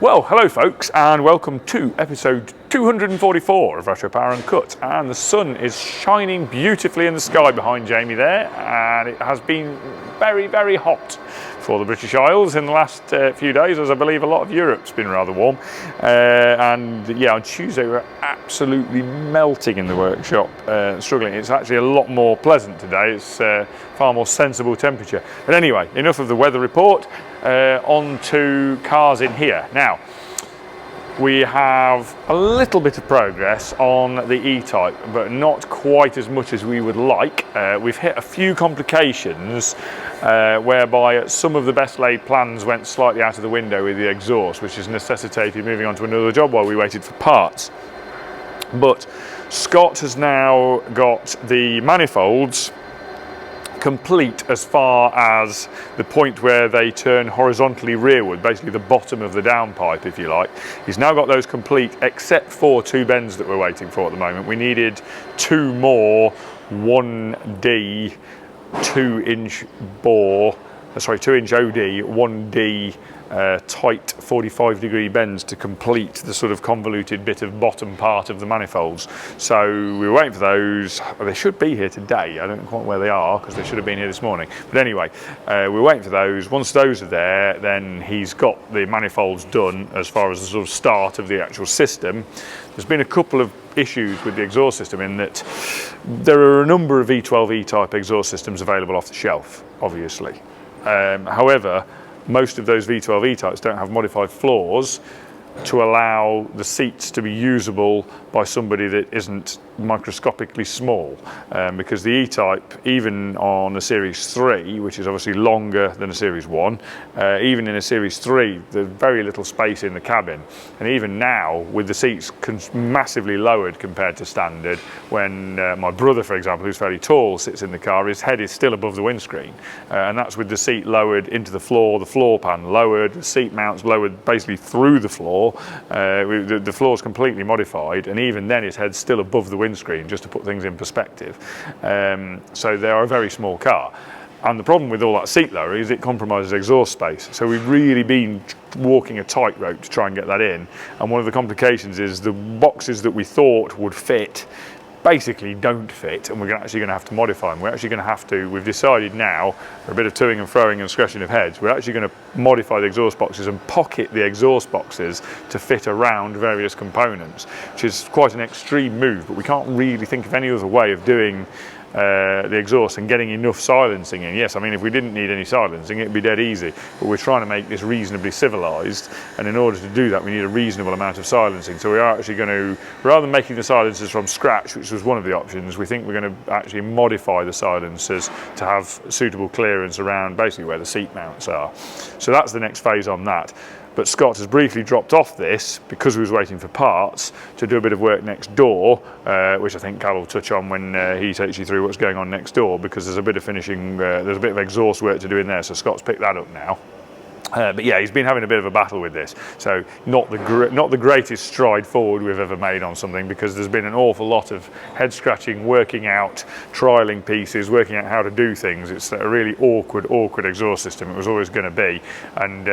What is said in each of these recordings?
Well, hello folks, and welcome to episode 244 of Retropower and Cut. And the sun is shining beautifully in the sky behind Jamie there, and it has been very, very hot for the British Isles in the last few days, as I believe a lot of Europe's been rather warm. And yeah, on Tuesday we're absolutely melting in the workshop, struggling. It's actually a lot more pleasant today. It's far more sensible temperature. But anyway, enough of the weather report. On to cars in here. Now, we have a little bit of progress on the E-Type, but not quite as much as we would like. We've hit a few complications whereby some of the best laid plans went slightly out of the window with the exhaust, which has necessitated moving on to another job while we waited for parts. But Scott has now got the manifolds complete as far as the point where they turn horizontally rearward, basically the bottom of the downpipe, if you like. He's now got those complete except for two bends that we're waiting for at the moment. We needed two more 1D 2-inch bore, 2-inch OD, 1D tight 45-degree bends to complete the sort of convoluted bit of bottom part of the manifolds. So we were waiting for those. They should be here today. I don't know quite where they are because they should have been here this morning. But anyway, we're waiting for those. Once those are there, then he's got the manifolds done as far as the sort of start of the actual system. There's been a couple of issues with the exhaust system in that there are a number of V12 E-Type exhaust systems available off the shelf, obviously. However, most of those V12 E-Types don't have modified floors to allow the seats to be usable by somebody that isn't microscopically small, because the E-Type, even on a Series 3, which is obviously longer than a Series 1, even in a Series 3 there's very little space in the cabin, and even now with the seats massively lowered compared to standard, when my brother, for example, who's fairly tall, sits in the car, his head is still above the windscreen, and that's with the seat lowered into the floor pan lowered, the seat mounts lowered basically through the floor. The floor's completely modified, and even then his head's still above the windscreen, just to put things in perspective. So they are a very small car, and the problem with all that seat lower is it compromises exhaust space. So we've really been walking a tightrope to try and get that in, and one of the complications is the boxes that we thought would fit basically don't fit, and we're actually going to have to modify them. We're actually going to have to, we've decided now, for a bit of toing and froing and scratching of heads, we're actually going to modify the exhaust boxes and pocket the exhaust boxes to fit around various components, which is quite an extreme move, but we can't really think of any other way of doing the exhaust and getting enough silencing in. Yes, I mean, if we didn't need any silencing, it'd be dead easy, but we're trying to make this reasonably civilized, and in order to do that we need a reasonable amount of silencing. So we are actually going to, rather than making the silencers from scratch, which was one of the options, we think we're going to actually modify the silencers to have suitable clearance around basically where the seat mounts are. So that's the next phase on that. But Scott has briefly dropped off this because we was waiting for parts to do a bit of work next door, which I think Cal will touch on when he takes you through what's going on next door, because there's a bit of finishing, there's a bit of exhaust work to do in there, so Scott's picked that up now. But yeah, he's been having a bit of a battle with this, so not the greatest stride forward we've ever made on something, because there's been an awful lot of head scratching, working out, trialing pieces, working out how to do things. It's a really awkward exhaust system. It was always going to be, and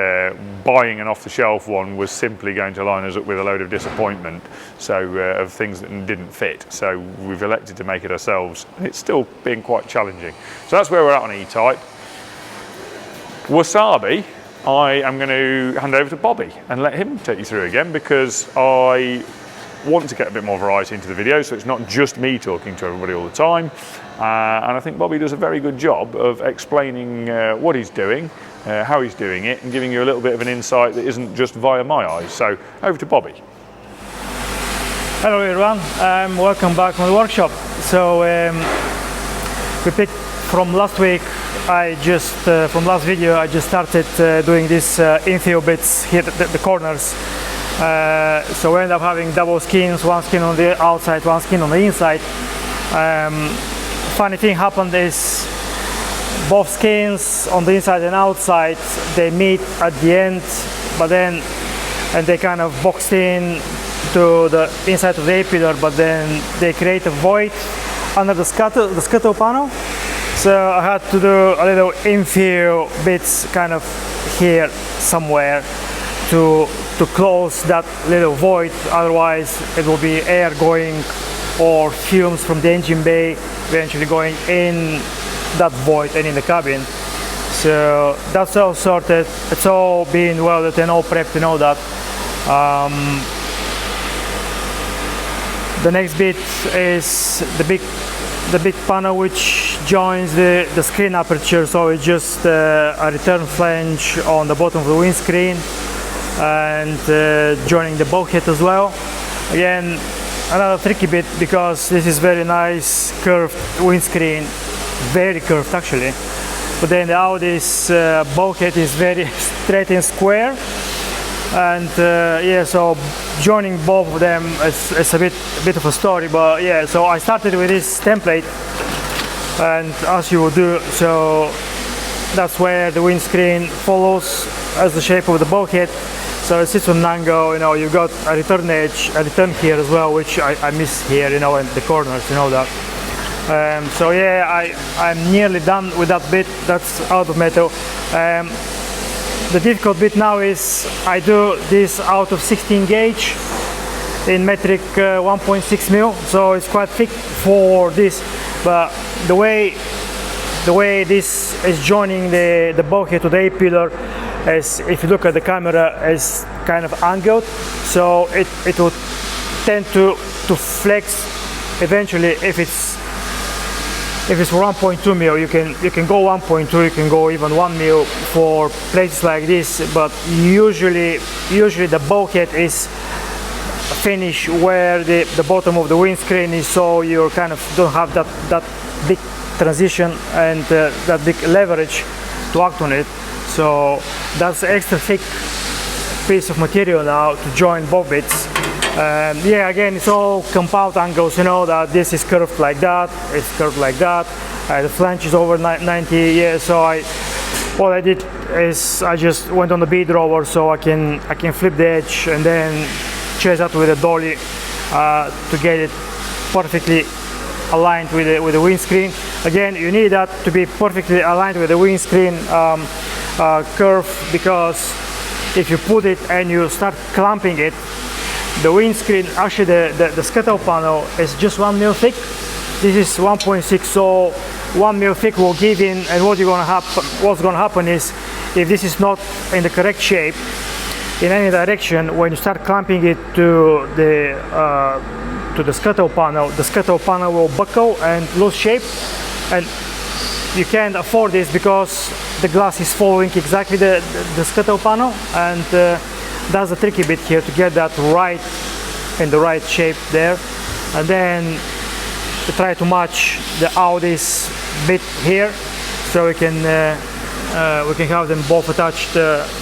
buying an off-the-shelf one was simply going to line us up with a load of disappointment, so of things that didn't fit. So we've elected to make it ourselves, and it's still been quite challenging. So that's where we're at on E-Type. Wasabi, I am going to hand over to Bobby and let him take you through again, because I want to get a bit more variety into the video, so it's not just me talking to everybody all the time, and I think Bobby does a very good job of explaining what he's doing, how he's doing it, and giving you a little bit of an insight that isn't just via my eyes. So over to Bobby. Hello everyone, welcome back from the workshop. So we picked from last week. From last video, I just started doing these infill bits here at the corners. So we end up having double skins, one skin on the outside, one skin on the inside. Funny thing happened is both skins on the inside and outside, they meet at the end, but then, and they kind of boxed in to the inside of the A-pillar, but then they create a void under the scuttle panel. So I had to do a little infill bits kind of here somewhere to to close that little void, otherwise it will be air going or fumes from the engine bay eventually going in that void and in the cabin. So that's all sorted, it's all being welded and all prepped and all that. The next bit is the big panel which joins the screen aperture, so it's just a return flange on the bottom of the windscreen and joining the bulkhead as well. Again, another tricky bit because this is very nice curved windscreen, very curved actually, but then the Audi's bulkhead is very straight and square, and yeah, so joining both of them is a bit of a story. But yeah, so I started with this template, and as you will do, so that's where the windscreen follows as the shape of the bulkhead. So it sits on an angle, you know, you've got a return edge, a return here as well, which I miss here, you know, in the corners, you know that. So yeah, I'm nearly done with that bit, that's out of metal. The difficult bit now is I do this out of 16 gauge in metric 1.6 mil, so it's quite thick for this, but the way this is joining the bulkhead to the A-pillar is, if you look at the camera, is kind of angled, so it will tend to flex eventually. If it's 1.2 mil, you can go 1.2, you can go even 1 mil for places like this, but usually the bulkhead is finished where the bottom of the windscreen is, so you kind of don't have that big transition and that big leverage to act on it. So that's extra thick piece of material now to join both bits. Yeah, again, it's all compound angles, you know, that this is curved like that, it's curved like that, the flange is over 90, yeah, so what I did is I just went on the bead roller so I can flip the edge and then chase that with a dolly to get it perfectly aligned with the windscreen. Again, you need that to be perfectly aligned with the windscreen curve, because if you put it and you start clamping it, the windscreen, actually the scuttle panel is just 1 mil thick. This is 1.6, so 1 mil thick will give in, and what's gonna happen is, if this is not in the correct shape in any direction, when you start clamping it to the scuttle panel will buckle and lose shape, and you can't afford this because the glass is following exactly the scuttle panel, and that's the tricky bit here, to get that right in the right shape there, and then to try to match the Audi's bit here, so we can have them both attached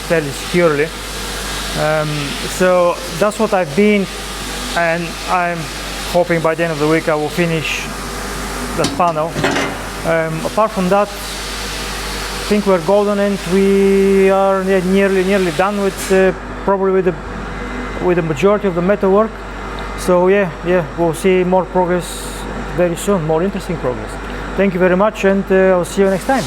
fairly securely. So that's what I've been, and I'm hoping by the end of the week I will finish that panel. Apart from that, I think we're golden, and we are nearly done with probably with the majority of the metalwork. So yeah, we'll see more progress very soon, more interesting progress. Thank you very much, and I'll see you next time.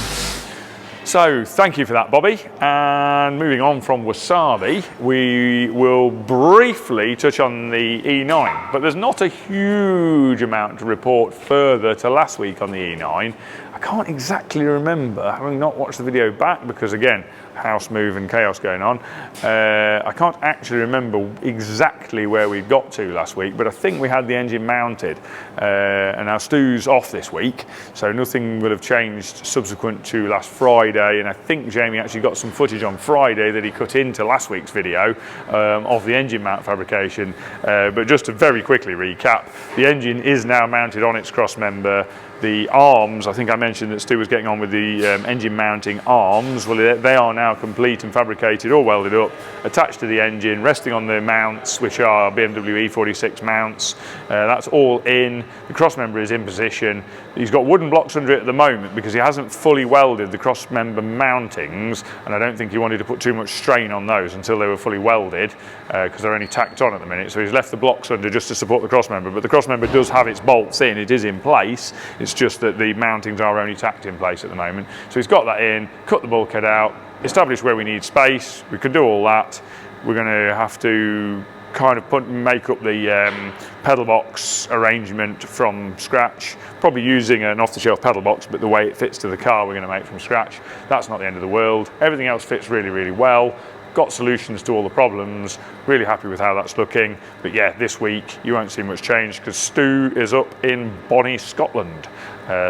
So thank you for that, Bobby. And moving on from Wasabi, we will briefly touch on the E9, but there's not a huge amount to report further to last week on the E9. I can't exactly remember, having not watched the video back, because again, house move and chaos going on. I can't actually remember exactly where we got to last week, but I think we had the engine mounted, and our Stu's off this week, so nothing will have changed subsequent to last Friday. And I think Jamie actually got some footage on Friday that he cut into last week's video of the engine mount fabrication. But just to very quickly recap, the engine is now mounted on its cross member. The arms, I think I mentioned that Stu was getting on with the engine mounting arms. Well, they are now complete and fabricated, all welded up, attached to the engine, resting on the mounts, which are BMW E46 mounts. That's all in. The cross member is in position. He's got wooden blocks under it at the moment because he hasn't fully welded the cross member mountings, and I don't think he wanted to put too much strain on those until they were fully welded, because they're only tacked on at the minute. So he's left the blocks under just to support the cross member, but the cross member does have its bolts in, it is in place. It's just that the mountings are only tacked in place at the moment. So he's got that in, cut the bulkhead out, established where we need space, we can do all that. we're going to have to kind of make up the pedal box arrangement from scratch, probably using an off-the-shelf pedal box, but the way it fits to the car we're going to make from scratch. That's not the end of the world. Everything else fits really, really well. Got solutions to all the problems, really happy with how that's looking. But yeah, this week you won't see much change because Stu is up in Bonnie, Scotland,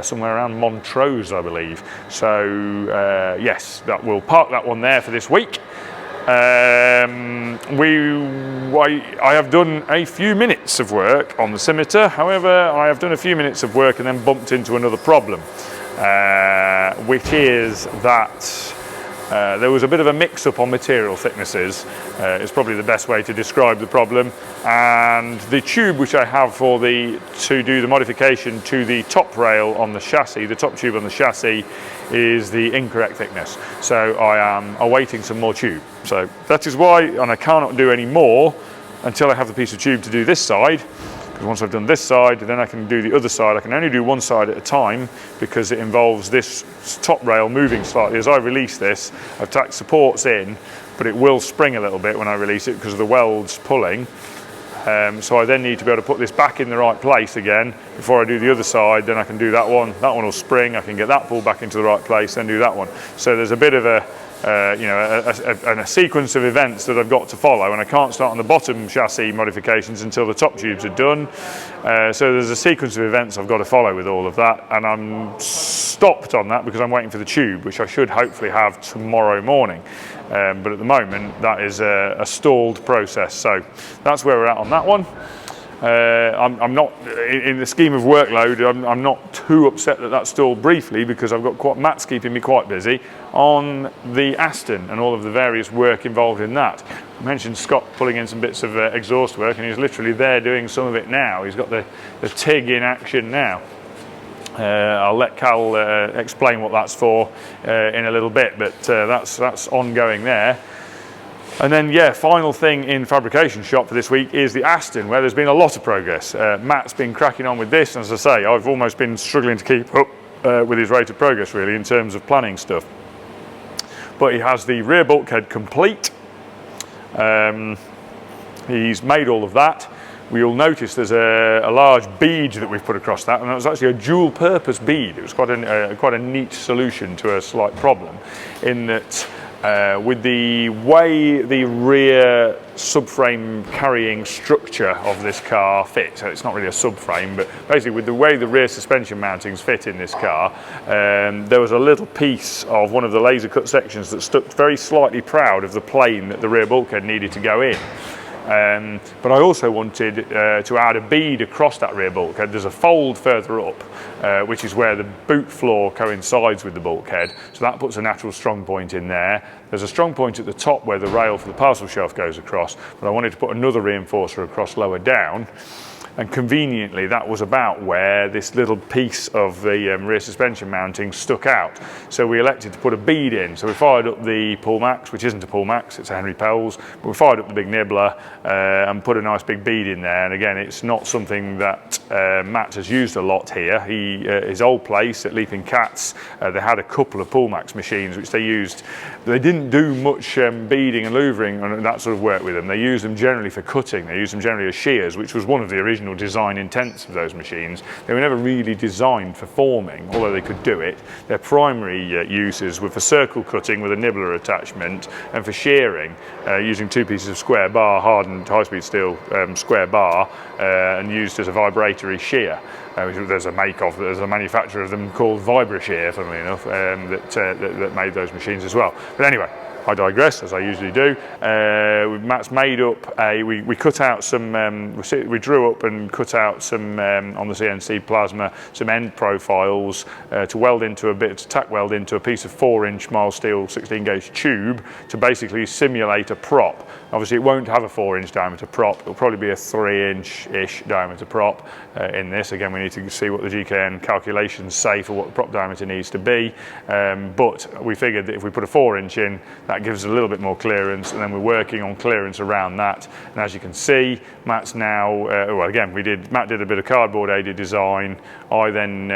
somewhere around Montrose, I believe. So yes, we'll park that one there for this week. I have done a few minutes of work on the scimitar. However, I have done a few minutes of work and then bumped into another problem, which is that there was a bit of a mix-up on material thicknesses. Is probably the best way to describe the problem. And the tube which I have to do the modification to the top rail on the chassis, the top tube on the chassis, is the incorrect thickness. So I am awaiting some more tube. So that is why, and I cannot do any more until I have the piece of tube to do this side. Because once I've done this side, then I can do the other side. I can only do one side at a time because it involves this top rail moving slightly. As I release this, I've tacked supports in, but it will spring a little bit when I release it because of the welds pulling. So I then need to be able to put this back in the right place again before I do the other side. Then I can do that one. That one will spring. I can get that pulled back into the right place, then do that one. So there's a bit of a sequence of events that I've got to follow, and I can't start on the bottom chassis modifications until the top tubes are done. So there's a sequence of events I've got to follow with all of that, and I'm stopped on that because I'm waiting for the tube, which I should hopefully have tomorrow morning. But at the moment, that is a stalled process. So that's where we're at on that one. I'm not, in the scheme of workload, I'm not too upset that that's stalled briefly because I've got Matt's keeping me quite busy on the Aston and all of the various work involved in that. I mentioned Scott pulling in some bits of exhaust work, and he's literally there doing some of it now. He's got the TIG in action now. I'll let Cal explain what that's for in a little bit, but that's ongoing there. And then, yeah, final thing in fabrication shop for this week is the Aston, where there's been a lot of progress. Matt's been cracking on with this, and as I say, I've almost been struggling to keep up with his rate of progress, really, in terms of planning stuff. But he has the rear bulkhead complete. He's made all of that. You'll notice there's a large bead that we've put across that, and that was actually a dual-purpose bead. It was quite a neat solution to a slight problem, in that with the way the rear subframe carrying structure of this car fits, so it's not really a subframe, but basically with the way the rear suspension mountings fit in this car, there was a little piece of one of the laser cut sections that stuck very slightly proud of the plane that the rear bulkhead needed to go in. But I also wanted to add a bead across that rear bulkhead. There's a fold further up, which is where the boot floor coincides with the bulkhead, so that puts a natural strong point in there. There's a strong point at the top where the rail for the parcel shelf goes across, but I wanted to put another reinforcer across lower down. And conveniently, that was about where this little piece of the rear suspension mounting stuck out. So we elected to put a bead in. So we fired up the Pullmax, which isn't a Pullmax, it's a Henry Pells, but we fired up the big nibbler and put a nice big bead in there. And again, it's not something that Matt has used a lot here. His old place at Leaping Cats, they had a couple of Pullmax machines which they used. They didn't do much beading and louvering and that sort of work with them. They used them generally for cutting. They used them generally as shears, which was one of the original design intents of those machines. They were never really designed for forming, although they could do it. Their primary uses were for circle cutting with a nibbler attachment, and for shearing, using two pieces of square bar, hardened high-speed steel square bar, and used as a vibratory shear. There's a manufacturer of them called VibraShear, funnily enough, that made those machines as well. But anyway, I digress, as I usually do. Matt's made up we cut out some, we drew up and cut out some, on the CNC plasma, some end profiles to tack weld into a piece of 4-inch mild steel 16-gauge tube to basically simulate a prop. Obviously it won't have a 4-inch diameter prop, it'll probably be a 3-inch-ish diameter prop in this. Again, we need to see what the GKN calculations say for what the prop diameter needs to be, but we figured that if we put a 4-inch in, That gives us a little bit more clearance, and then we're working on clearance around that. And as you can see, Matt's now, well again, Matt did a bit of cardboard aided design. I then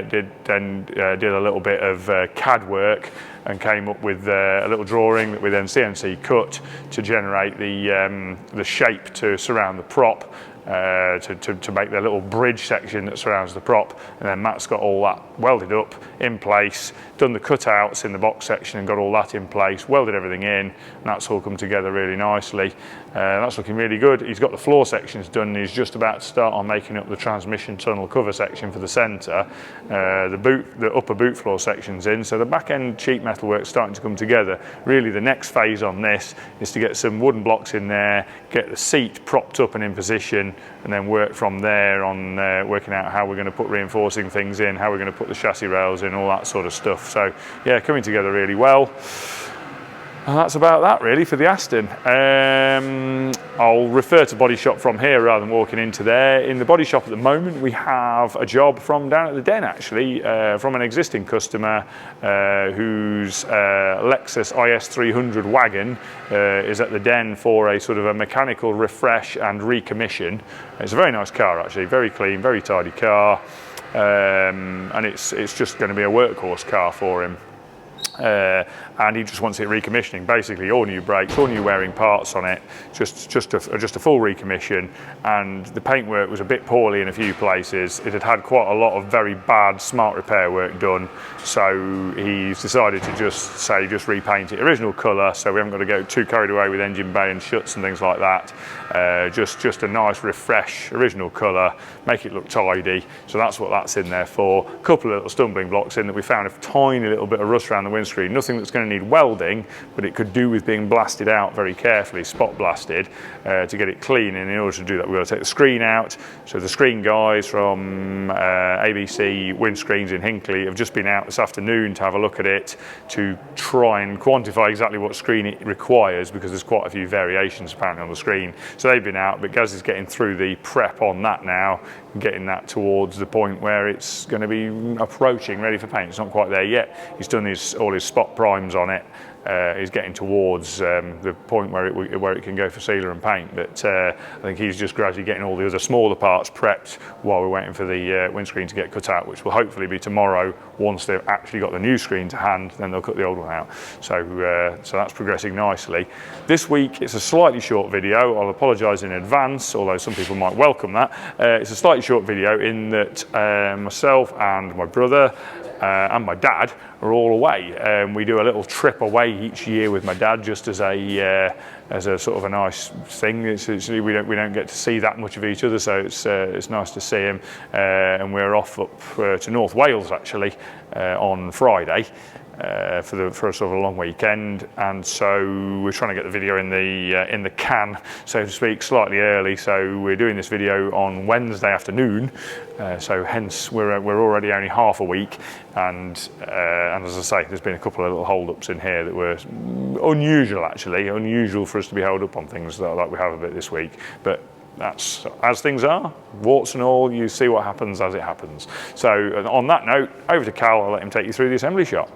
did a little bit of CAD work and came up with a little drawing that we then CNC cut to generate the shape to surround the prop, to make the little bridge section that surrounds the prop. And then Matt's got all that welded up in place, done the cutouts in the box section and got all that in place, welded everything in, and that's all come together really nicely. That's looking really good. He's got the floor sections done, and he's just about to start on making up the transmission tunnel cover section for the centre. The upper boot floor section's in, so the back end sheet metal work's starting to come together. Really the next phase on this is to get some wooden blocks in there, get the seat propped up and in position, and then work from there on working out how we're going to put reinforcing things in, how we're going to put the chassis rails in, all that sort of stuff. So yeah, coming together really well. And that's about that really for the Aston. I'll refer to body shop from here rather than walking into there. In the body shop at the moment we have a job from down at the Den actually, from an existing customer whose Lexus IS300 wagon is at the Den for a sort of a mechanical refresh and recommission. It's a very nice car actually, very clean, very tidy car, and it's just going to be a workhorse car for him. And he just wants it recommissioning, basically all new brakes, all new wearing parts on it, just a full recommission. And the paintwork was a bit poorly in a few places. It had had quite a lot of very bad smart repair work done, so he's decided to just repaint it original colour, so we haven't got to go too carried away with engine bay and shuts and things like that. Just a nice refresh original colour, make it look tidy. So that's what that's in there for. A couple of little stumbling blocks in that we found a tiny little bit of rust around the windscreen, nothing that's going to need welding, but it could do with being blasted out very carefully, spot blasted, to get it clean. And in order to do that, we've got to take the screen out. So the screen guys from ABC Windscreens in Hinckley have just been out this afternoon to have a look at it, to try and quantify exactly what screen it requires, because there's quite a few variations apparently on the screen. So they've been out, but Gaz is getting through the prep on that now, getting that towards the point where it's going to be approaching ready for paint. It's not quite there yet. He's done all his spot primes on it. He's getting towards the point where it can go for sealer and paint, but I think he's just gradually getting all the other smaller parts prepped while we're waiting for the windscreen to get cut out, which will hopefully be tomorrow. Once they've actually got the new screen to hand, then they'll cut the old one out. So that's progressing nicely. This week it's a slightly short video. I'll apologise in advance, although some people might welcome that. It's a slightly short video in that myself and my brother and my dad are all away. We do a little trip away each year with my dad, just as a sort of a nice thing. We don't get to see that much of each other, so it's nice to see him. And we're off up to North Wales actually on Friday. For a sort of a long weekend, and so we're trying to get the video in the can, so to speak, slightly early. So we're doing this video on Wednesday afternoon, so hence we're already only half a week, and as I say, there's been a couple of little hold-ups in here that were unusual for us to be held up on things like we have a bit this week, but that's as things are, warts and all. You see what happens as it happens. So on that note, over to Cal. I'll let him take you through the assembly shop.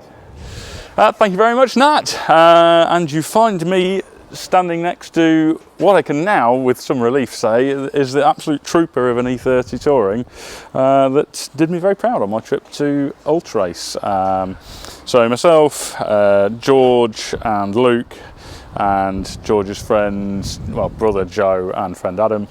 Thank you very much, Nat. And you find me standing next to what I can now, with some relief, say is the absolute trooper of an E30 Touring that did me very proud on my trip to Ultrace. So myself, George and Luke, and George's friends, well, brother Joe and friend Adam,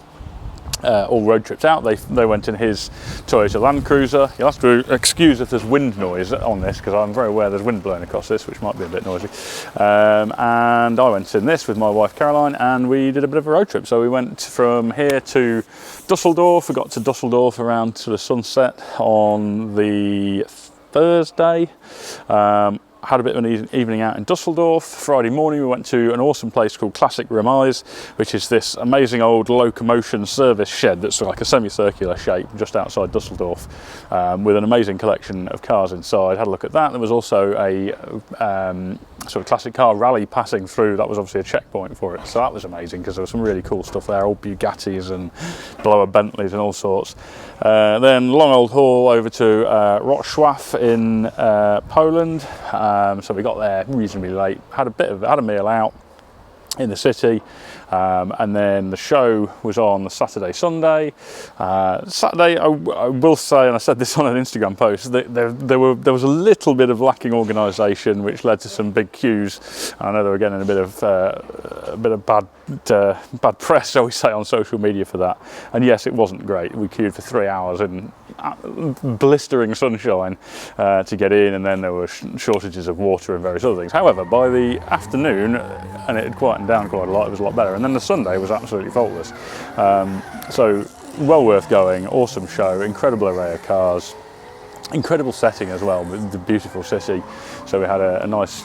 all road tripped out. They went in his Toyota Land Cruiser. You'll have to excuse if there's wind noise on this, because I'm very aware there's wind blowing across this, which might be a bit noisy. And I went in this with my wife Caroline, and we did a bit of a road trip. So we went from here to Dusseldorf. We got to Dusseldorf around sort of sunset on the Thursday. Had a bit of an evening out in Dusseldorf. Friday morning we went to an awesome place called Classic Remise, which is this amazing old locomotion service shed that's like a semicircular shape just outside Dusseldorf, with an amazing collection of cars inside. Had a look at that. There was also a sort of classic car rally passing through. That was obviously a checkpoint for it, so that was amazing because there was some really cool stuff there, all Bugattis and blower Bentleys and all sorts. Then long old haul over to Wrocław in Poland. So we got there reasonably late, had a meal out in the city, and then the show was on the Saturday, Sunday. Saturday, I will say, and I said this on an Instagram post, that there was a little bit of lacking organisation, which led to some big queues. I know they were getting a bit of bad press, shall we say, on social media for that. And yes, it wasn't great. We queued for 3 hours in blistering sunshine to get in, and then there were shortages of water and various other things. However, by the afternoon, and it had quietened down quite a lot, it was a lot better. And then the Sunday was absolutely faultless. So well worth going, awesome show, incredible array of cars, incredible setting as well, the beautiful city. So we had a nice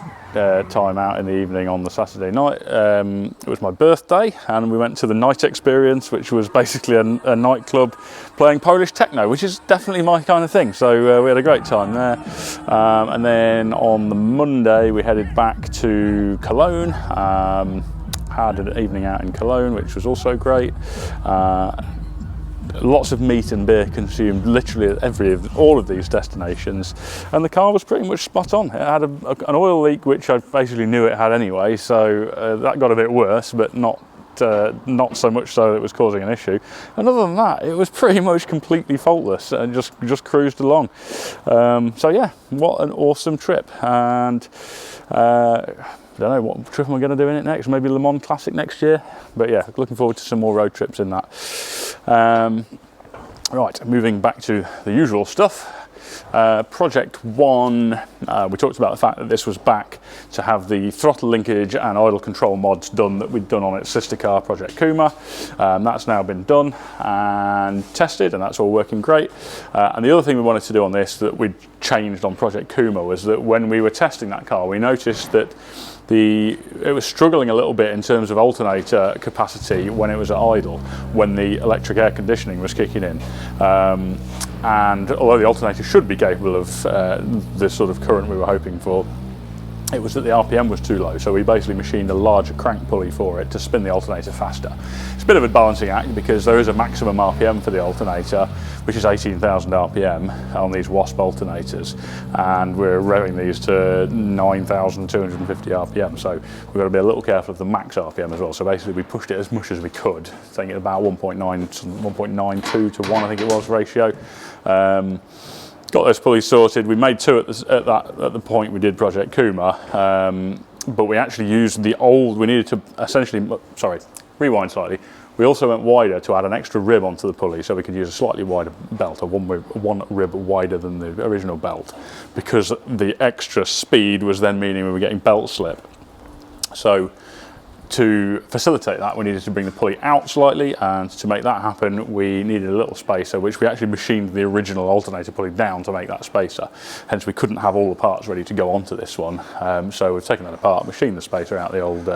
time out in the evening on the Saturday night. It was my birthday, and we went to the Night Experience, which was basically a nightclub playing Polish techno, which is definitely my kind of thing. So we had a great time there. And then on the Monday we headed back to Cologne. Had an evening out in Cologne, which was also great. Lots of meat and beer consumed literally at all of these destinations, and the car was pretty much spot on. It had an oil leak, which I basically knew it had anyway, so that got a bit worse, but not so much so that it was causing an issue. And other than that, it was pretty much completely faultless and just cruised along. So yeah, what an awesome trip. And I don't know what trip am I going to do in it next. Maybe Le Mans Classic next year. But yeah, looking forward to some more road trips in that. Right, moving back to the usual stuff. Project 1, we talked about the fact that this was back to have the throttle linkage and idle control mods done that we'd done on its sister car, Project Kuma. That's now been done and tested, and that's all working great. And the other thing we wanted to do on this that we'd changed on Project Kuma was that when we were testing that car, we noticed that it was struggling a little bit in terms of alternator capacity when it was at idle, when the electric air conditioning was kicking in. And although the alternator should be capable of the sort of current we were hoping for, it was that the RPM was too low, so we basically machined a larger crank pulley for it to spin the alternator faster. It's a bit of a balancing act because there is a maximum RPM for the alternator, which is 18,000 RPM on these Wasp alternators, and we're revving these to 9,250 RPM, so we've got to be a little careful of the max RPM as well. So basically we pushed it as much as we could, saying it about 1.92 to 1, I think it was, ratio. Got those pulleys sorted. We made two at the point we did Project Kuma, but we actually used the old. We needed to essentially, rewind slightly. We also went wider to add an extra rib onto the pulley, so we could use a slightly wider belt, or one rib wider than the original belt, because the extra speed was then meaning we were getting belt slip. So to facilitate that, we needed to bring the pulley out slightly, and to make that happen, we needed a little spacer, which we actually machined the original alternator pulley down to make that spacer. Hence, we couldn't have all the parts ready to go onto this one. So we've taken that apart, machined the spacer out the old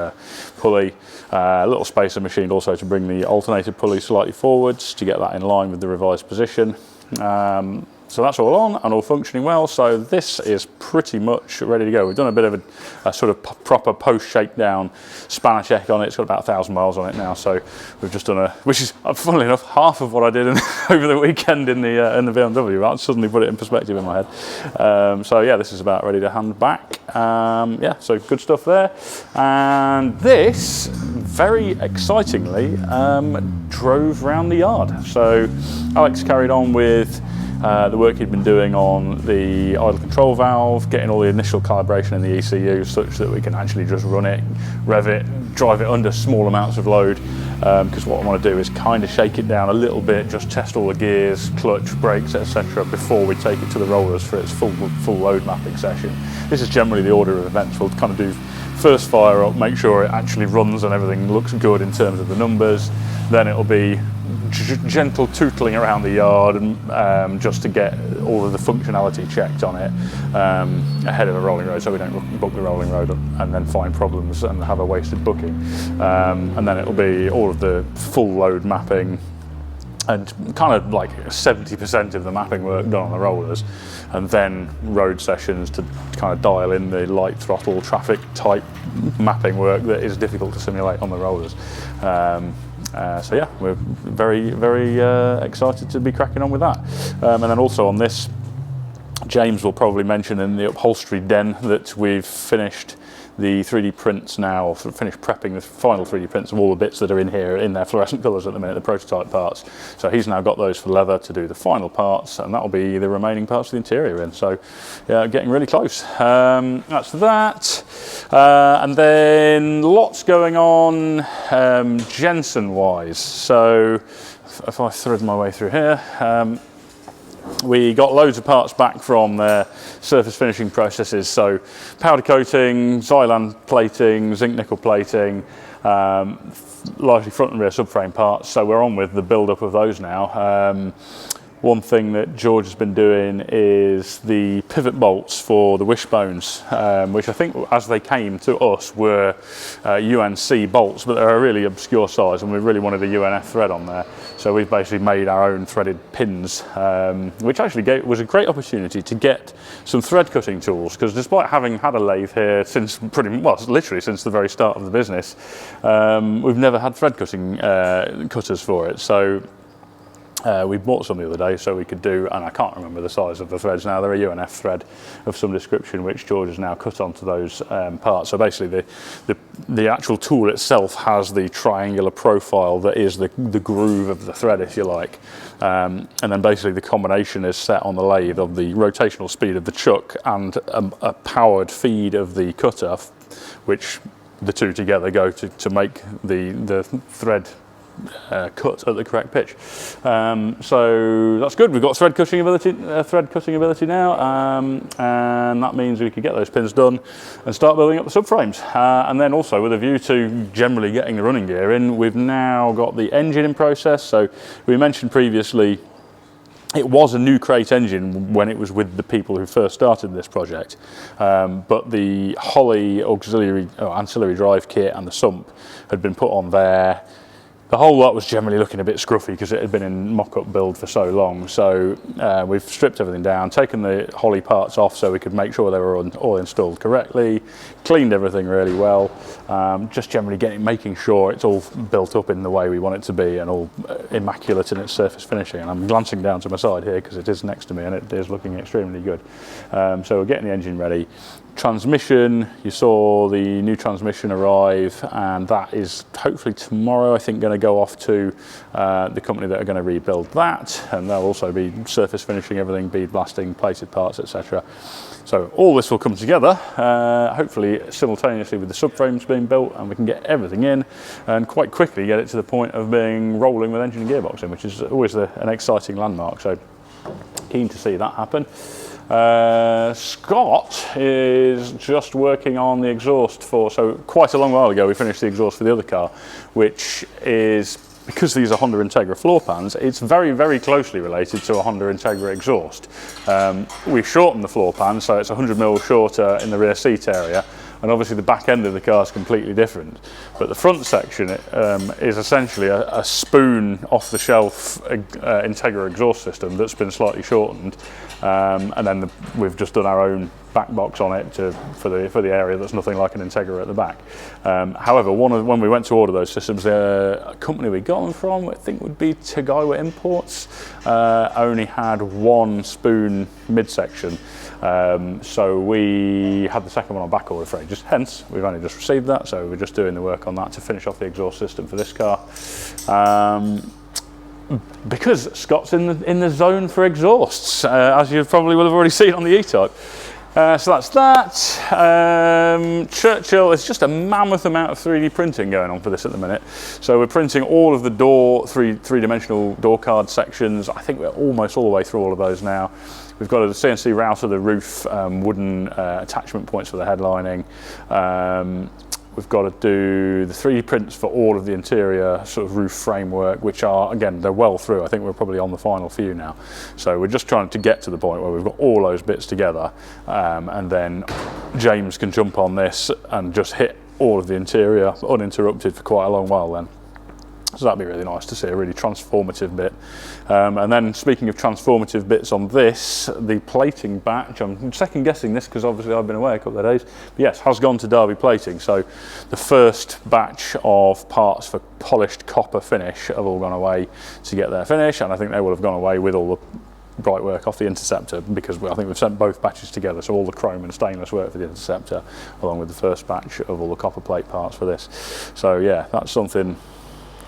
pulley, a little spacer machined also to bring the alternator pulley slightly forwards to get that in line with the revised position. So that's all on and all functioning well, so this is pretty much ready to go. We've done a bit of a sort of proper post-shakedown spanner check on it. It's got about 1,000 miles on it now, so we've just done which is, funnily enough, half of what I did over the weekend in the BMW. Right? Suddenly put it in perspective in my head. So yeah, this is about ready to hand back. Yeah, so good stuff there. And this, very excitingly, drove round the yard. So Alex carried on with the work he'd been doing on the idle control valve, getting all the initial calibration in the ECU such that we can actually just run it, rev it, drive it under small amounts of load, because what I want to do is kind of shake it down a little bit, just test all the gears, clutch, brakes, etc. before we take it to the rollers for its full load mapping session. This is generally the order of events. We'll kind of do first fire up, make sure it actually runs and everything looks good in terms of the numbers. Then it'll be gentle tootling around the yard and just to get all of the functionality checked on it ahead of a rolling road, so we don't book the rolling road and then find problems and have a wasted booking. And then it'll be all of the full load mapping and kind of like 70% of the mapping work done on the rollers, and then road sessions to kind of dial in the light throttle traffic type mapping work that is difficult to simulate on the rollers. So yeah, we're very excited to be cracking on with that. And then also on this, James will probably mention in the upholstery den that we've finished the 3D prints now, or finished prepping the final 3D prints of all the bits that are in here in their fluorescent colours at the minute, the prototype parts. So he's now got those for leather to do the final parts, and that'll be the remaining parts of the interior in. So yeah, getting really close. That's that. And then lots going on Jensen wise. So if I thread my way through here, we got loads of parts back from their surface finishing processes, so powder coating, Xylan plating, zinc nickel plating, largely front and rear subframe parts, so we're on with the build-up of those now. One thing that George has been doing is the pivot bolts for the wishbones, which I think as they came to us were UNC bolts, but they're a really obscure size and we really wanted a UNF thread on there. So we've basically made our own threaded pins, which actually was a great opportunity to get some thread cutting tools, because despite having had a lathe here since literally since the very start of the business, we've never had thread cutting cutters for it. So we bought some the other day so we could do, and I can't remember the size of the threads now, they're a UNF thread of some description which George has now cut onto those parts. So basically the actual tool itself has the triangular profile that is the groove of the thread, if you like, and then basically the combination is set on the lathe of the rotational speed of the chuck and a powered feed of the cutter, which the two together go to make the thread cut at the correct pitch. So that's good. We've got thread cutting ability now, and that means we can get those pins done and start building up the subframes. And then also with a view to generally getting the running gear in, we've now got the engine in process. So we mentioned previously it was a new crate engine when it was with the people who first started this project, but the Holley ancillary drive kit and the sump had been put on there. The whole lot was generally looking a bit scruffy because it had been in mock-up build for so long. So we've stripped everything down, taken the Holley parts off so we could make sure they were all installed correctly, cleaned everything really well, just generally making sure it's all built up in the way we want it to be and all immaculate in its surface finishing. And I'm glancing down to my side here because it is next to me and it is looking extremely good. So we're getting the engine ready. Transmission, you saw the new transmission arrive, and that is hopefully tomorrow, I think, going to go off to the company that are going to rebuild that, and they'll also be surface finishing everything, bead blasting, plated parts, etc. So all this will come together, hopefully simultaneously with the subframes being built, and we can get everything in and quite quickly get it to the point of being rolling with engine and gearbox in, which is always an exciting landmark. So keen to see that happen. Scott is just working on the exhaust so quite a long while ago we finished the exhaust for the other car, which is, because these are Honda Integra floor pans, it's very closely related to a Honda Integra exhaust. We've shortened the floor pan so it's 100mm shorter in the rear seat area, and obviously the back end of the car is completely different. But the front section is essentially a spoon off-the-shelf Integra exhaust system that's been slightly shortened, and then we've just done our own back box on it for the area that's nothing like an Integra at the back. However, when we went to order those systems, a company we got them from, I think would be Tagawa Imports, only had one spoon midsection. So we had the second one on back order for ages, hence we've only just received that, so we're just doing the work on that to finish off the exhaust system for this car. Because Scott's in the zone for exhausts, as you probably will have already seen on the E-Type. So that's that. Churchill, it's just a mammoth amount of 3D printing going on for this at the minute. So we're printing all of the three-dimensional door card sections. I think we're almost all the way through all of those now. We've got a CNC router, the roof, wooden attachment points for the headlining. We've got to do the 3D prints for all of the interior sort of roof framework, which are, again, they're well through. I think we're probably on the final few now. So we're just trying to get to the point where we've got all those bits together, and then James can jump on this and just hit all of the interior uninterrupted for quite a long while then. So that'd be really nice to see, a really transformative bit. And then speaking of transformative bits on this, the plating batch, I'm second guessing this because obviously I've been away a couple of days, but yes, has gone to Derby Plating. So the first batch of parts for polished copper finish have all gone away to get their finish, and I think they will have gone away with all the bright work off the Interceptor, because I think we've sent both batches together, so all the chrome and stainless work for the Interceptor along with the first batch of all the copper plate parts for this. So yeah, that's something.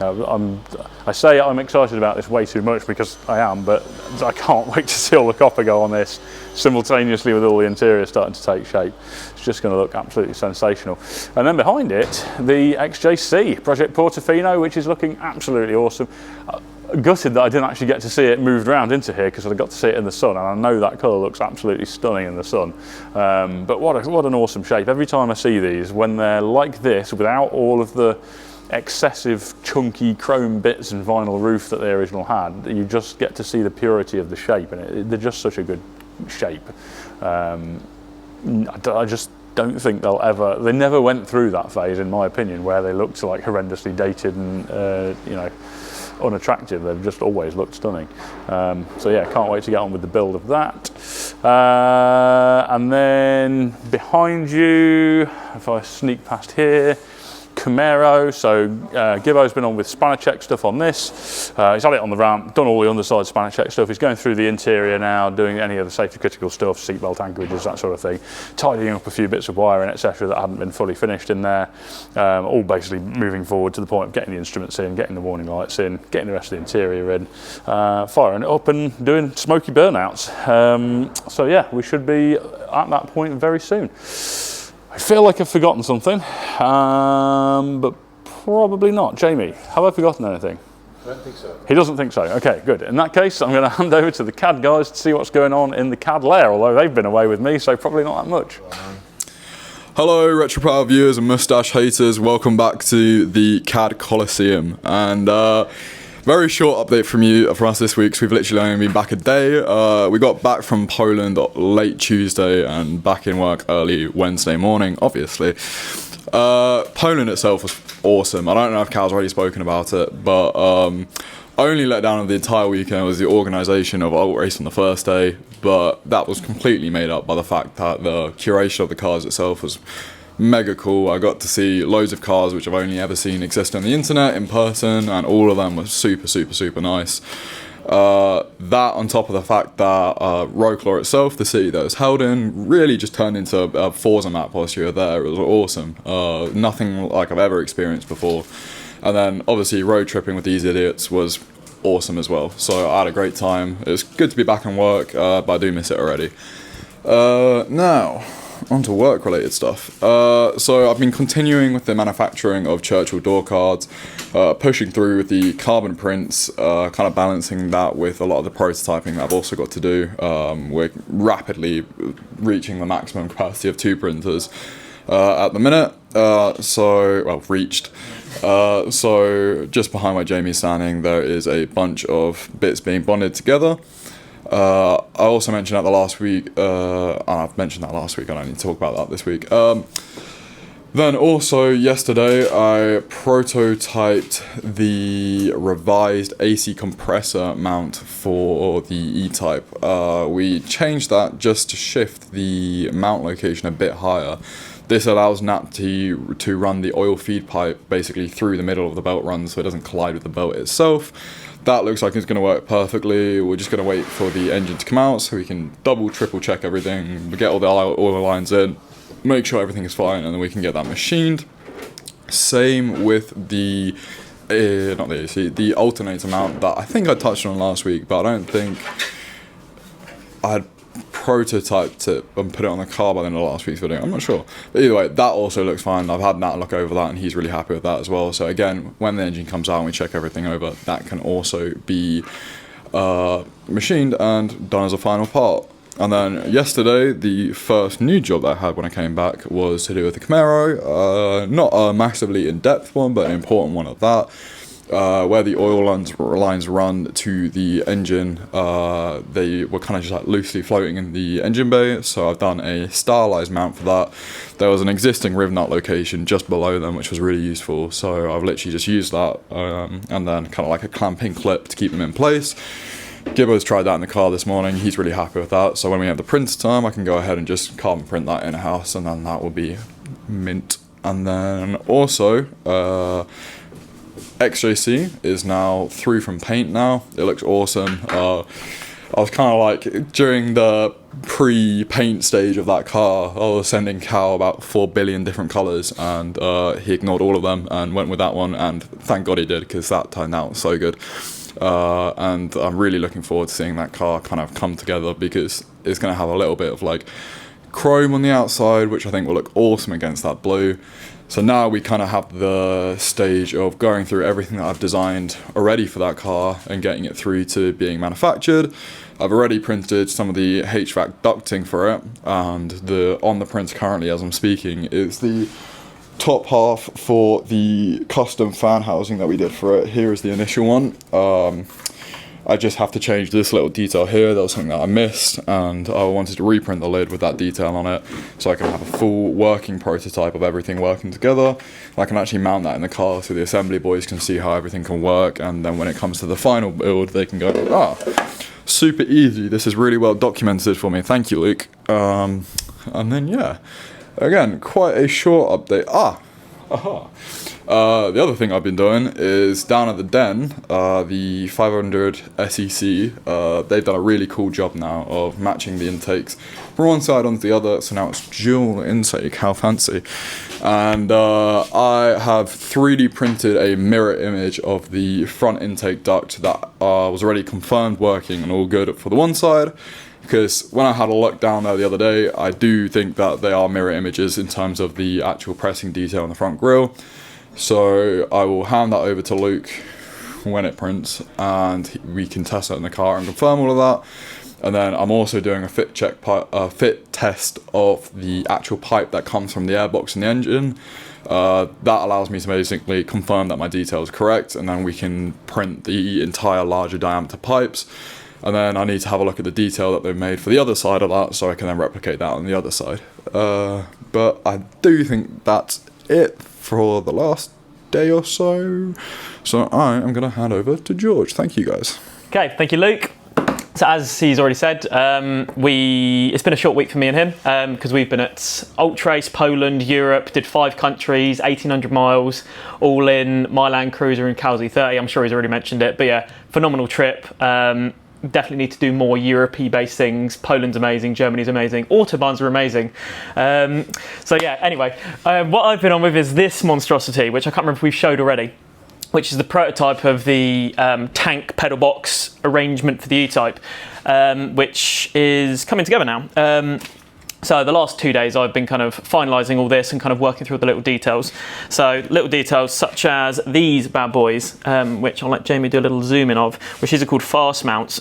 I say I'm excited about this way too much because I am, but I can't wait to see all the copper go on this simultaneously with all the interior starting to take shape. It's just going to look absolutely sensational. And then behind it, the XJC Project Portofino, which is looking absolutely awesome. Gutted that I didn't actually get to see it moved around into here because I got to see it in the sun, and I know that colour looks absolutely stunning in the sun. But what an awesome shape. Every time I see these, when they're like this, without all of the excessive chunky chrome bits and vinyl roof that the original had, you just get to see the purity of the shape, and they're just such a good shape. I just don't think they never went through that phase, in my opinion, where they looked like horrendously dated and you know, unattractive. They've just always looked stunning. So yeah, can't wait to get on with the build of that. And then behind you, if I sneak past here, Camaro. So Gibbo's been on with spanner check stuff on this. He's had it on the ramp, done all the underside spanner check stuff. He's going through the interior now, doing any of the safety critical stuff, seatbelt anchorages, that sort of thing, tidying up a few bits of wiring, etc., that hadn't been fully finished in there. All basically moving forward to the point of getting the instruments in, getting the warning lights in, getting the rest of the interior in, firing it up and doing smoky burnouts. So yeah, we should be at that point very soon. I feel like I've forgotten something, but probably not. Jamie, have I forgotten anything? I don't think so. He doesn't think so. Okay, good. In that case, I'm going to hand over to the CAD guys to see what's going on in the CAD lair, although they've been away with me, so probably not that much. Hello, Retropower viewers and moustache haters. Welcome back to the CAD Coliseum. And very short update from us this week, so we've literally only been back a day. We got back from Poland late Tuesday and back in work early Wednesday morning, obviously. Poland itself was awesome. I don't know if Cal's already spoken about it, but only let down of the entire weekend was the organisation of Alt Race on the first day, but that was completely made up by the fact that the curation of the cars itself was mega cool. I got to see loads of cars which I've only ever seen exist on the internet in person, and all of them were super nice. That on top of the fact that Wrocław itself, the city that it was held in, really just turned into a Forza map whilst you were there. It was awesome. Nothing like I've ever experienced before. And then obviously road tripping with these idiots was awesome as well. So I had a great time. It was good to be back in work, but I do miss it already. Now on to work related stuff. So I've been continuing with the manufacturing of Churchill door cards, pushing through with the carbon prints, kind of balancing that with a lot of the prototyping that I've also got to do. We're rapidly reaching the maximum capacity of 2 printers at the minute. Reached. So just behind where Jamie's standing, there is a bunch of bits being bonded together. I also mentioned that the last week, I've mentioned that last week, I don't need to talk about that this week. Then also yesterday I prototyped the revised AC compressor mount for the E-Type. We changed that just to shift the mount location a bit higher. This allows Nat to run the oil feed pipe basically through the middle of the belt run so it doesn't collide with the belt itself. That looks like it's going to work perfectly. We're just going to wait for the engine to come out so we can triple check everything, get all the oil lines in, make sure everything is fine, and then we can get that machined. Same with the the alternator mount that I think I touched on last week, but I don't think I had prototyped it and put it on the car by the end of last week's video. I'm not sure, but either way, that also looks fine. I've had Nat look over that and he's really happy with that as well. So again, when the engine comes out and we check everything over, that can also be machined and done as a final part. And then yesterday, the first new job that I had when I came back was to do with the Camaro. Not a massively in-depth one, but an important one at that. where the oil lines run to the engine, they were kind of just like loosely floating in the engine bay, so I've done a stylized mount for that. There was an existing riv nut location just below them, which was really useful, so I've literally just used that, and then kind of like a clamping clip to keep them in place. Gibbo's tried that in the car this morning, he's really happy with that, so when we have the printer time I can go ahead and just carbon print that in-house, and then that will be mint. And then also, XJC is now through from paint now. It looks awesome. I was kind of like, during the pre-paint stage of that car, I was sending Cal about 4 billion different colours, and he ignored all of them and went with that one, and thank God he did, because that turned out so good. And I'm really looking forward to seeing that car kind of come together, because it's going to have a little bit of like chrome on the outside, which I think will look awesome against that blue. So now we kind of have the stage of going through everything that I've designed already for that car and getting it through to being manufactured. I've already printed some of the HVAC ducting for it, and on the printer currently as I'm speaking is the top half for the custom fan housing that we did for it. Here is the initial one. I just have to change this little detail here. That was something that I missed, and I wanted to reprint the lid with that detail on it so I can have a full working prototype of everything working together. I can actually mount that in the car so the assembly boys can see how everything can work, and then when it comes to the final build they can go, super easy, this is really well documented for me, thank you Luke. And then yeah, again, quite a short update. The other thing I've been doing is down at the Den, the 500 SEC, they've done a really cool job now of matching the intakes from one side onto the other, so now it's dual intake, how fancy. And I have 3D printed a mirror image of the front intake duct that was already confirmed working and all good for the one side. Because when I had a look down there the other day, I do think that they are mirror images in terms of the actual pressing detail on the front grille. So I will hand that over to Luke when it prints, and we can test it in the car and confirm all of that. And then I'm also doing a fit test of the actual pipe that comes from the airbox in the engine. That allows me to basically confirm that my detail is correct, and then we can print the entire larger diameter pipes. And then I need to have a look at the detail that they've made for the other side of that, so I can then replicate that on the other side. But I do think that's it for the last day or so. So I am going to hand over to George. Thank you guys. Okay, thank you Luke. So as he's already said, it's been a short week for me and him, because we've been at Alt Race, Poland, Europe, did 5 countries, 1,800 miles, all in my Land Cruiser and Cal Z30. I'm sure he's already mentioned it, but yeah, phenomenal trip. Definitely need to do more Europe-y based things. Poland's amazing, Germany's amazing, Autobahns are amazing. So yeah, anyway, what I've been on with is this monstrosity, which I can't remember if we've showed already, which is the prototype of the tank pedal box arrangement for the E-Type, which is coming together now. So the last 2 days I've been kind of finalising all this and kind of working through the little details. So little details such as these bad boys, which I'll let Jamie do a little zoom in of, which is called fast mounts,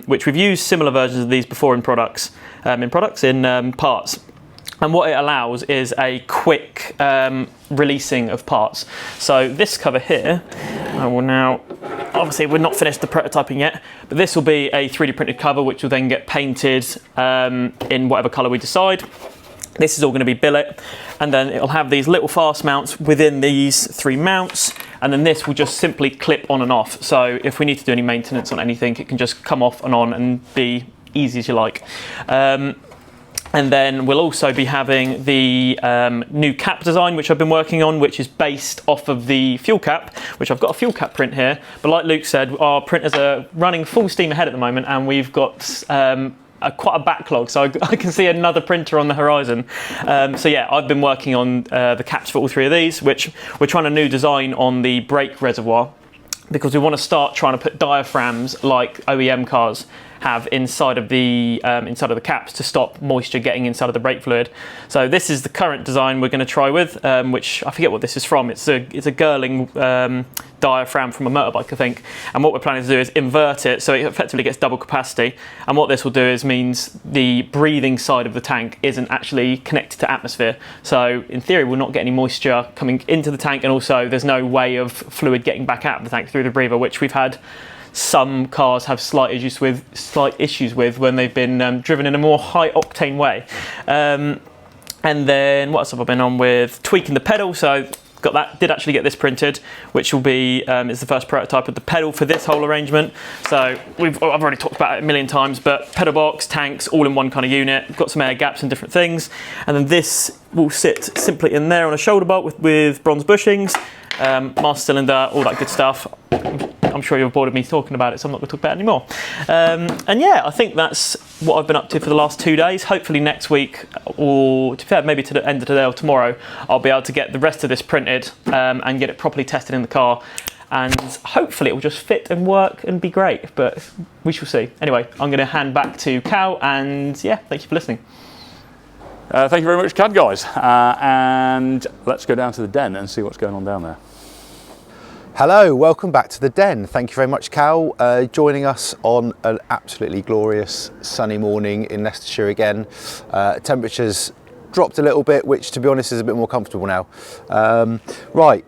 which we've used similar versions of these before in parts. And what it allows is a quick releasing of parts. So this cover here, I will now, obviously we're not finished the prototyping yet, but this will be a 3D printed cover which will then get painted in whatever colour we decide. This is all going to be billet, and then it'll have these little fast mounts within these 3 mounts, and then this will just simply clip on and off. So if we need to do any maintenance on anything, it can just come off and on and be easy as you like. And then we'll also be having the new cap design, which I've been working on, which is based off of the fuel cap, which I've got a fuel cap print here. But like Luke said, our printers are running full steam ahead at the moment, and we've got quite a backlog, so I can see another printer on the horizon. So yeah, I've been working on the caps for all 3 of these, which we're trying a new design on the brake reservoir, because we want to start trying to put diaphragms like OEM cars have inside of the caps to stop moisture getting inside of the brake fluid. So this is the current design we're going to try with, which I forget what this is from. It's a Girling diaphragm from a motorbike, I think. And what we're planning to do is invert it so it effectively gets double capacity. And what this will do is means the breathing side of the tank isn't actually connected to atmosphere. So in theory, we'll not get any moisture coming into the tank, and also there's no way of fluid getting back out of the tank through the breather, which we've had some cars have slight issues with when they've been driven in a more high octane way. And then what else have I been on with? Tweaking the pedal. So got that, did actually get this printed, which will be is the first prototype of the pedal for this whole arrangement. So I've already talked about it a million times, but pedal box, tanks, all in one kind of unit. Got some air gaps and different things, and then this will sit simply in there on a shoulder bolt with bronze bushings, master cylinder, all that good stuff. I'm sure you're bored of me talking about it, so I'm not going to talk about it anymore. And yeah, I think that's what I've been up to for the last 2 days. Hopefully next week, or to be fair, maybe to the end of today or tomorrow, I'll be able to get the rest of this printed and get it properly tested in the car. And hopefully it will just fit and work and be great, but we shall see. Anyway, I'm going to hand back to Cal, and yeah, thank you for listening. Thank you very much, CAD guys. And let's go down to the den and see what's going on down there. Hello, welcome back to the den. Thank you very much, Cal, joining us on an absolutely glorious sunny morning in Leicestershire again. Temperatures dropped a little bit, which to be honest is a bit more comfortable now. Right,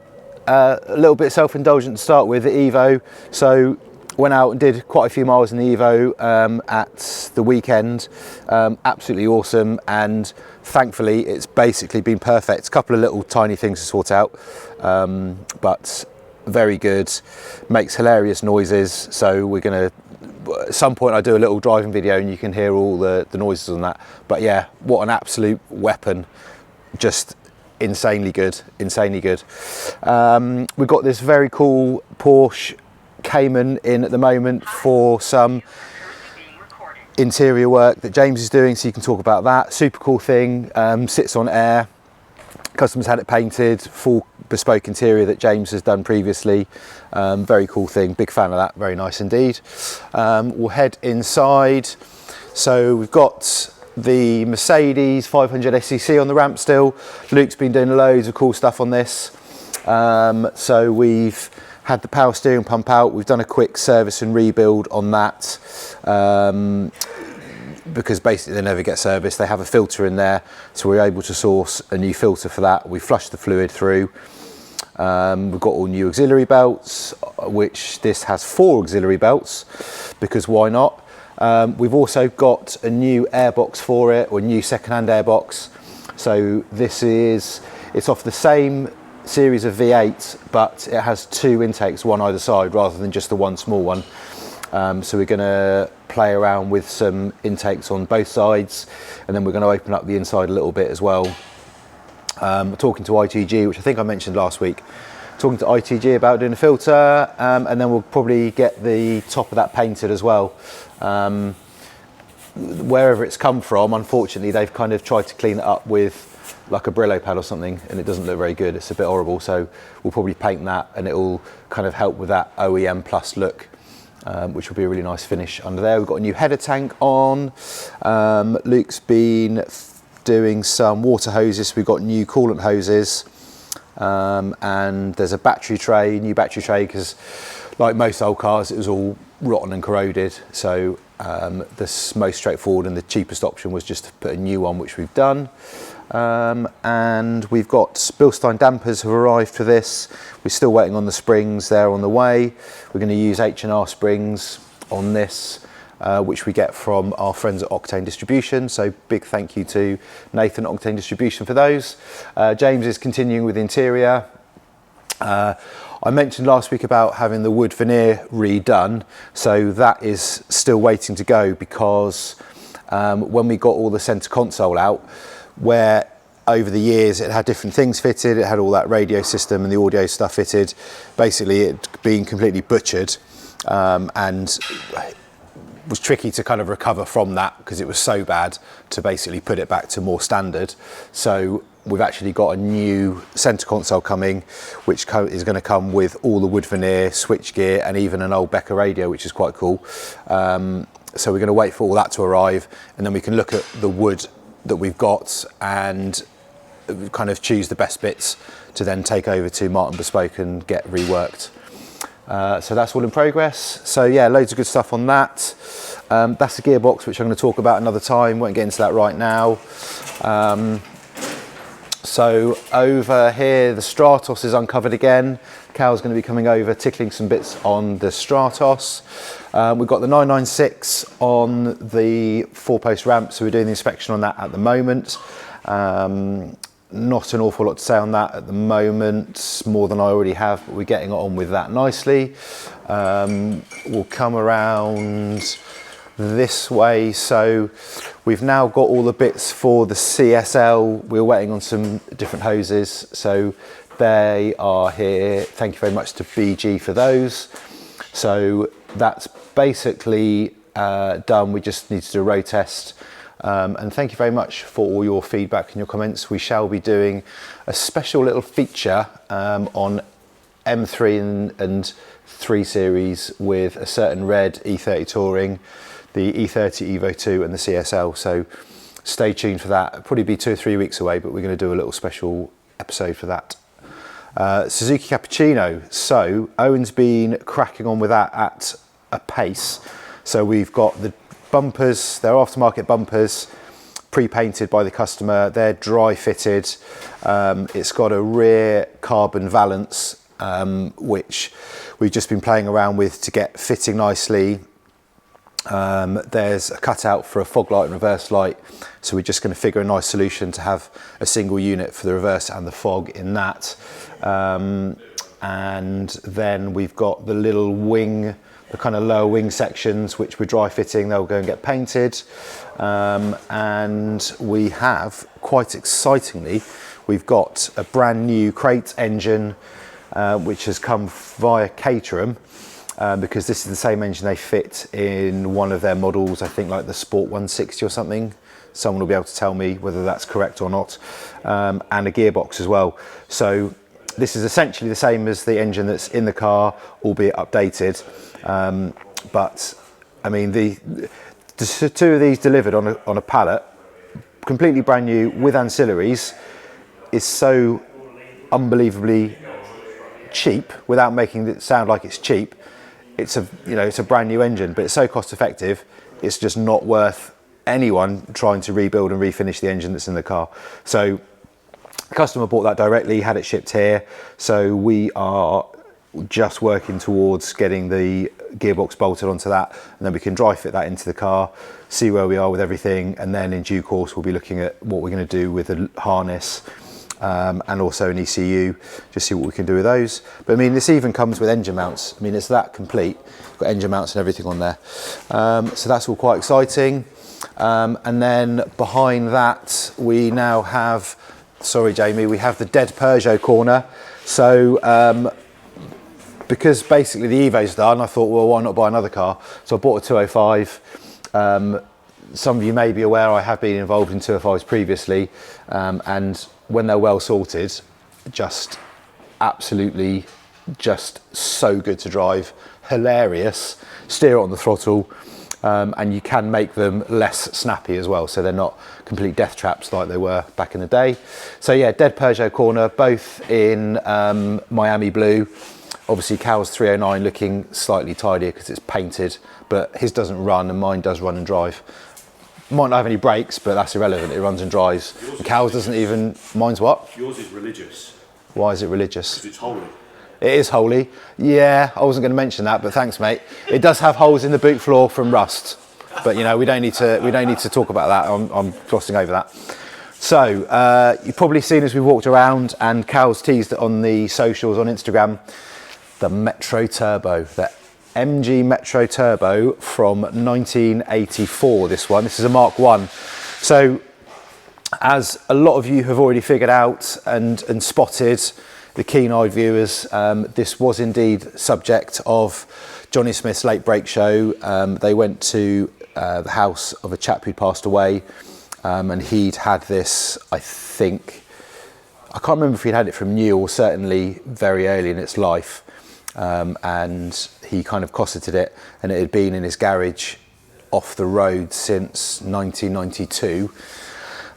a little bit self-indulgent to start with, the Evo. So went out and did quite a few miles in the Evo at the weekend. Absolutely awesome, and thankfully it's basically been perfect. A couple of little tiny things to sort out, but very good. Makes hilarious noises, so we're gonna at some point I do a little driving video and you can hear all the noises on that. But yeah, what an absolute weapon, just insanely good. We've got this very cool Porsche Cayman in at the moment for some interior work that James is doing, so you can talk about that. Super cool thing, sits on air. Customers had it painted, full bespoke interior that James has done previously. Very cool thing, big fan of that, very nice indeed. We'll head inside. So we've got the Mercedes 500 SEC on the ramp still. Luke's been doing loads of cool stuff on this. So we've had the power steering pump out. We've done a quick service and rebuild on that. Because basically they never get serviced. They have a filter in there, so we're able to source a new filter for that. We flushed the fluid through. We've got all new auxiliary belts, which this has 4 auxiliary belts, because why not? We've also got a new airbox for it, or a new second-hand airbox. So it's off the same series of V8, but it has 2 intakes, one either side, rather than just the one small one. So we're going to play around with some intakes on both sides, and then we're going to open up the inside a little bit as well. Talking to ITG, which I think I mentioned last week, talking to ITG about doing a filter, and then we'll probably get the top of that painted as well. Wherever it's come from, unfortunately, they've kind of tried to clean it up with like a Brillo pad or something, and it doesn't look very good. It's a bit horrible, so we'll probably paint that, and it will kind of help with that OEM plus look. Which will be a really nice finish under there. We've got a new header tank on. Luke's been doing some water hoses. We've got new coolant hoses, and there's a battery tray, new battery tray, because like most old cars, it was all rotten and corroded. So the most straightforward and the cheapest option was just to put a new one, which we've done. And we've got Bilstein dampers have arrived for this. We're still waiting on the springs, they're on the way. We're going to use H&R springs on this, which we get from our friends at Octane Distribution. So big thank you to Nathan at Octane Distribution for those. James is continuing with the interior. I mentioned last week about having the wood veneer redone. So that is still waiting to go, because when we got all the centre console out, where over the years it had different things fitted, it had all that radio system and the audio stuff fitted, basically it being completely butchered, and was tricky to kind of recover from that, because it was so bad, to basically put it back to more standard. So we've actually got a new centre console coming, which is going to come with all the wood veneer, switchgear, and even an old Becker radio, which is quite cool. So we're going to wait for all that to arrive, and then we can look at the wood that we've got and kind of choose the best bits to then take over to Martin Bespoke and get reworked. So that's all in progress. So yeah, loads of good stuff on that. That's the gearbox, which I'm going to talk about another time. Won't get into that right now. So over here, the Stratos is uncovered again. Cal's going to be coming over, tickling some bits on the Stratos. We've got the 996 on the 4-post ramp, so we're doing the inspection on that at the moment. Not an awful lot to say on that at the moment, more than I already have, but we're getting on with that nicely. We'll come around this way, so we've now got all the bits for the CSL. We're waiting on some different hoses, so they are here. Thank you very much to BG for those. So that's basically done. We just need to do a road test. And thank you very much for all your feedback and your comments. We shall be doing a special little feature on M3 and 3 series with a certain red E30 Touring, the E30 Evo 2 and the CSL. So stay tuned for that. It'll probably be 2 or 3 weeks away, but we're going to do a little special episode for that. Suzuki Cappuccino. So Owen's been cracking on with that at a pace. So we've got the bumpers, they're aftermarket bumpers, pre-painted by the customer. They're dry fitted. It's got a rear carbon valance, which we've just been playing around with to get fitting nicely. There's a cutout for a fog light and reverse light, so we're just going to figure a nice solution to have a single unit for the reverse and the fog in that. And then we've got the little wing, the kind of lower wing sections, which we're dry fitting. They'll go and get painted. And we have, quite excitingly, we've got a brand new crate engine, which has come via Caterham. Because this is the same engine they fit in one of their models, I think like the Sport 160 or something. Someone will be able to tell me whether that's correct or not. And a gearbox as well. So this is essentially the same as the engine that's in the car, albeit updated. But I mean, the 2 of these delivered on a pallet, completely brand new with ancillaries, is so unbelievably cheap without making it sound like it's cheap. It's a brand new engine, but it's so cost effective, it's just not worth anyone trying to rebuild and refinish the engine that's in the car. So the customer bought that directly, had it shipped here. So we are just working towards getting the gearbox bolted onto that, and then we can dry fit that into the car, see where we are with everything, and then in due course we'll be looking at what we're going to do with the harness. And also an ECU, just see what we can do with those. But I mean, this even comes with engine mounts. I mean, it's that complete. Got engine mounts and everything on there. So that's all quite exciting. And then behind that, we now have, sorry Jamie, we have the dead Peugeot corner. So because basically the Evo's done, I thought, well, why not buy another car? So I bought a 205. Some of you may be aware I have been involved in 205s previously, and when they're well sorted, just absolutely just so good to drive, hilarious, steer on the throttle, and you can make them less snappy as well, so they're not complete death traps like they were back in the day. So yeah, dead Peugeot corner, both in Miami blue. Obviously Cal's 309 looking slightly tidier because it's painted, but his doesn't run and mine does run and drive. Might not have any brakes, but that's irrelevant. It runs and drives. And Cal's doesn't even. Mine's what? Yours is religious. Why is it religious? Because it's holy. It is holy. Yeah, I wasn't going to mention that, but thanks, mate. It does have holes in the boot floor from rust, but you know we don't need to talk about that. I'm glossing over that. So you've probably seen as we walked around, and Cal's teased it on the socials on Instagram, the Metro Turbo. The MG Metro Turbo from 1984, this is a Mark 1. So as a lot of you have already figured out and spotted, the keen-eyed viewers, this was indeed subject of Johnny Smith's late break show. They went to the house of a chap who'd passed away, and he'd had this, I think, I can't remember if he'd had it from new or certainly very early in its life. And he kind of cosseted it, and it had been in his garage off the road since 1992,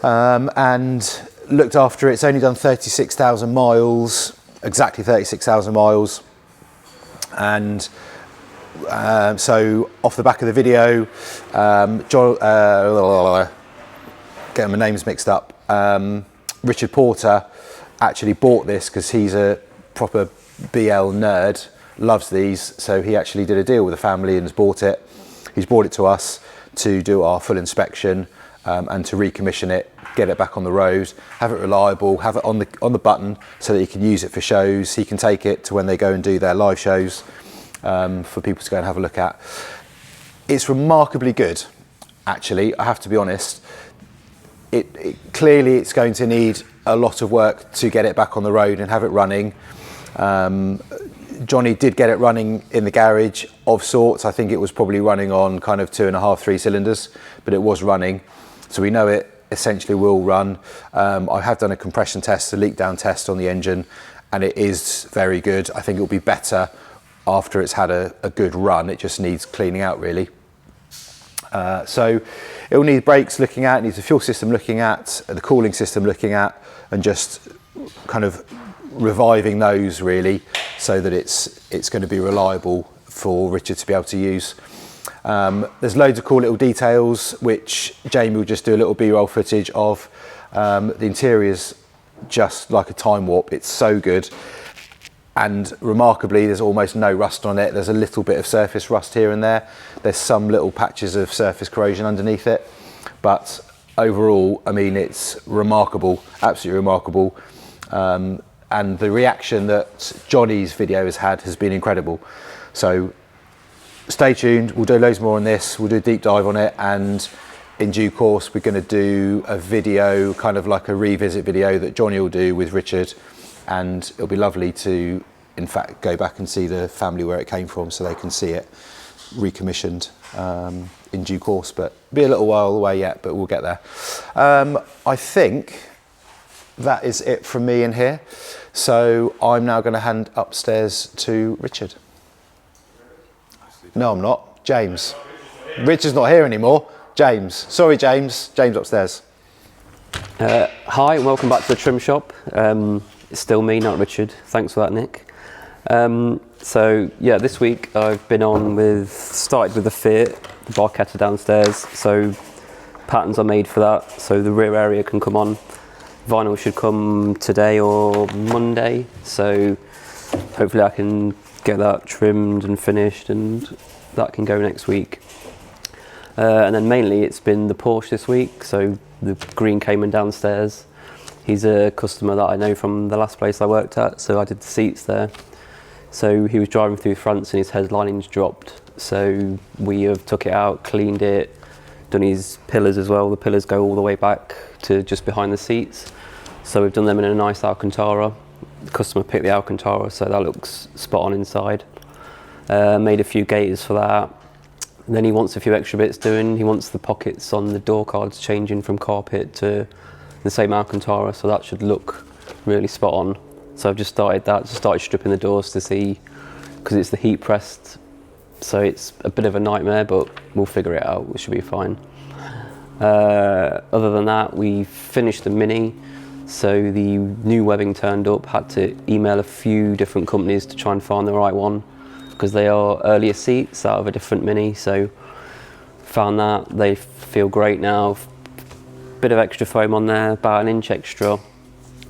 and looked after it. It's only done 36,000 miles, exactly 36,000 miles. And so off the back of the video, getting my names mixed up, Richard Porter actually bought this because he's a proper BL nerd, loves these, so he actually did a deal with the family and has bought it. He's brought it to us to do our full inspection and to recommission it, get it back on the road, have it reliable, have it on the button so that he can use it for shows. He can take it to when they go and do their live shows for people to go and have a look at. It's remarkably good, actually, I have to be honest. Clearly it's going to need a lot of work to get it back on the road and have it running. Johnny did get it running in the garage of sorts. I think it was probably running on kind of 2.5, 3 cylinders, but it was running. So we know it essentially will run. I have done a compression test, a leak down test on the engine, and it is very good. I think it'll be better after it's had a good run. It just needs cleaning out really. So it will need brakes looking at, it needs the fuel system looking at, the cooling system looking at, and just kind of reviving those really, so that it's going to be reliable for Richard to be able to use. There's loads of cool little details which Jamie will just do a little B-roll footage of. The interior's just like a time warp. It's so good, and remarkably there's almost no rust on it. There's a little bit of surface rust here and there. There's some little patches of surface corrosion underneath it, but overall, I mean, it's remarkable, absolutely remarkable. And the reaction that Johnny's video has had has been incredible. So stay tuned, we'll do loads more on this, we'll do a deep dive on it, and in due course we're going to do a video, kind of like a revisit video that Johnny will do with Richard, and it'll be lovely to in fact go back and see the family where it came from so they can see it recommissioned in due course, but be a little while away yet, but we'll get there. I think that is it from me in here. So I'm now going to hand upstairs to Richard. No, I'm not. James. Richard's not here anymore. James. Sorry, James. James upstairs. Hi, welcome back to the trim shop. It's still me, not Richard. Thanks for that, Nick. So yeah, this week I've been started with the Fiat, the Barchetta downstairs. So patterns are made for that, so the rear area can come on. Vinyl should come today or Monday, so hopefully I can get that trimmed and finished, and that can go next week. And then mainly it's been the Porsche this week, so the green Cayman downstairs. He's a customer that I know from the last place I worked at, so I did the seats there. So he was driving through France and his headlining's dropped, so we have took it out, cleaned it, done his pillars as well. The pillars go all the way back to just behind the seats. So we've done them in a nice Alcantara. The customer picked the Alcantara, so that looks spot on inside. Made a few gaiters for that. And then he wants a few extra bits doing. He wants the pockets on the door cards changing from carpet to the same Alcantara, so that should look really spot on. So I've just started that, just started stripping the doors to see, because it's the heat pressed, so it's a bit of a nightmare, but we'll figure it out, it should be fine. Other than that, we finished the Mini, so the new webbing turned up, had to email a few different companies to try and find the right one, because they are earlier seats out of a different Mini, so found that. They feel great now. Bit of extra foam on there, about 1 inch extra,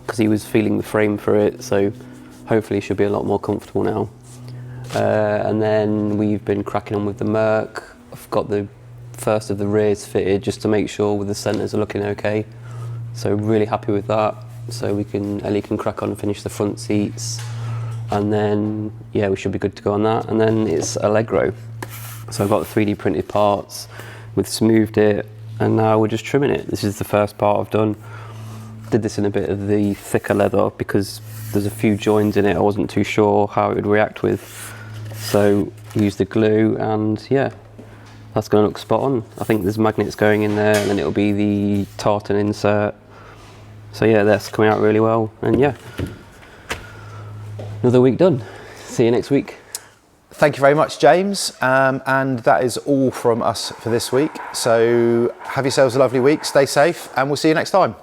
because he was feeling the frame for it, so hopefully it should be a lot more comfortable now. And then we've been cracking on with the Merc. I've got the first of the rears fitted just to make sure with the centres are looking okay. So really happy with that. So Ellie can crack on and finish the front seats. And then, yeah, we should be good to go on that. And then it's Allegro. So I've got the 3D printed parts, we've smoothed it, and now we're just trimming it. This is the first part I've done. Did this in a bit of the thicker leather because there's a few joins in it I wasn't too sure how it would react with. So used the glue, and yeah, that's going to look spot on. I think there's magnets going in there, and then it'll be the tartan insert. So yeah, that's coming out really well, and yeah, another week done. See you next week. thank you very much, James. And that is all from us for this week. So have yourselves a lovely week, stay safe, and we'll see you next time.